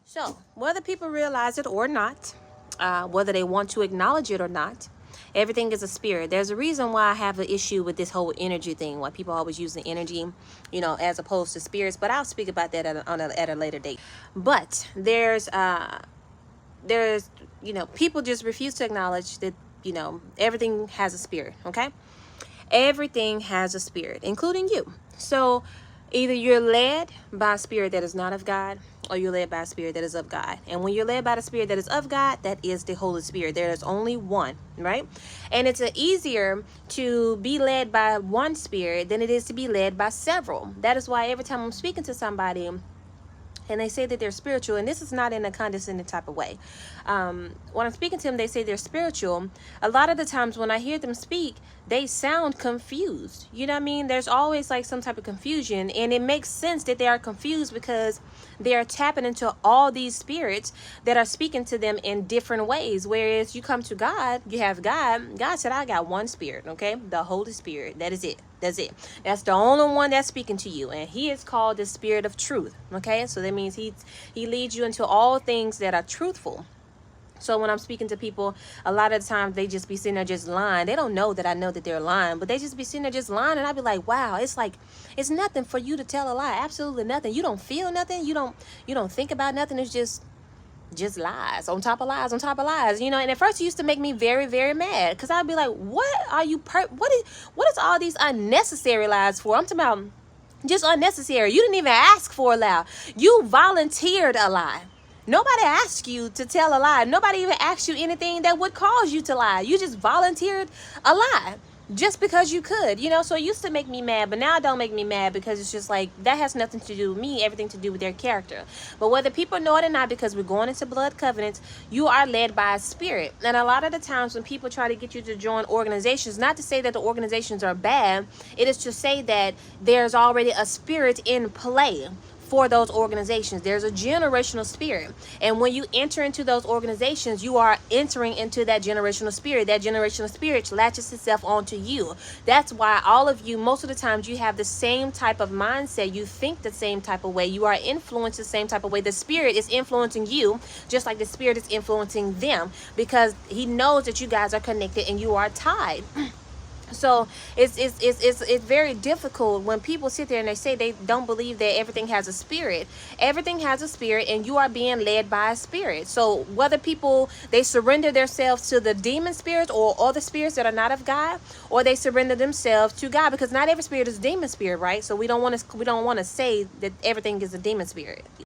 So, whether people realize it or not, whether they want to acknowledge it or not, everything is a spirit. There's a reason why I have an issue with this whole energy thing, why people always use the energy, as opposed to spirits. But I'll speak about that at a later date. But people just refuse to acknowledge that, everything has a spirit, okay? Everything has a spirit, including you. So either you're led by a spirit that is not of God, or you're led by a spirit that is of God. And when you're led by the spirit that is of God, that is the Holy Spirit. There is only one, right? And it's easier to be led by one spirit than it is to be led by several. That is why every time I'm speaking to somebody and they say that they're spiritual, and this is not in a condescending type of way. When I'm speaking to them, they say they're spiritual. A lot of the times when I hear them speak, they sound confused. You know what I mean? There's always like some type of confusion, and it makes sense that they are confused because they are tapping into all these spirits that are speaking to them in different ways. Whereas you come to God, you have God. God said, I got one spirit, okay? The Holy Spirit. That is it. That's it. That's the only one that's speaking to you, and he is called the Spirit of Truth. Okay, so that means he leads you into all things that are truthful. So when I'm speaking to people, a lot of the times they just be sitting there just lying. They don't know that I know that they're lying, but they just be sitting there just lying, and I be like, wow, it's like it's nothing for you to tell a lie. Absolutely nothing. You don't feel nothing. You don't think about nothing. It's just lies on top of lies on top of lies, and at first it used to make me very, very mad, because I'd be like, what are you what is all these unnecessary lies for? I'm talking about just unnecessary. You didn't even ask for a lie. You volunteered a lie. Nobody asked you to tell a lie. Nobody even asked you anything that would cause you to lie. You just volunteered a lie just because you could, so it used to make me mad, but now it don't make me mad, because it's just like that has nothing to do with me, everything to do with their character. But whether people know it or not, because we're going into blood covenants, you are led by a spirit. And a lot of the times when people try to get you to join organizations, not to say that the organizations are bad, it is to say that there's already a spirit in play for those organizations. There's a generational spirit, and when you enter into those organizations, you are entering into that generational spirit. That generational spirit latches itself onto you. That's why all of you, most of the times, you have the same type of mindset. You think the same type of way. You are influenced the same type of way. The spirit is influencing you just like the spirit is influencing them, because he knows that you guys are connected and you are tied. So it's very difficult when people sit there and they say they don't believe that everything has a spirit. Everything has a spirit, and you are being led by a spirit. So whether people, they surrender themselves to the demon spirits or other spirits that are not of God, or they surrender themselves to God, because not every spirit is a demon spirit, right? So we don't want to say that everything is a demon spirit.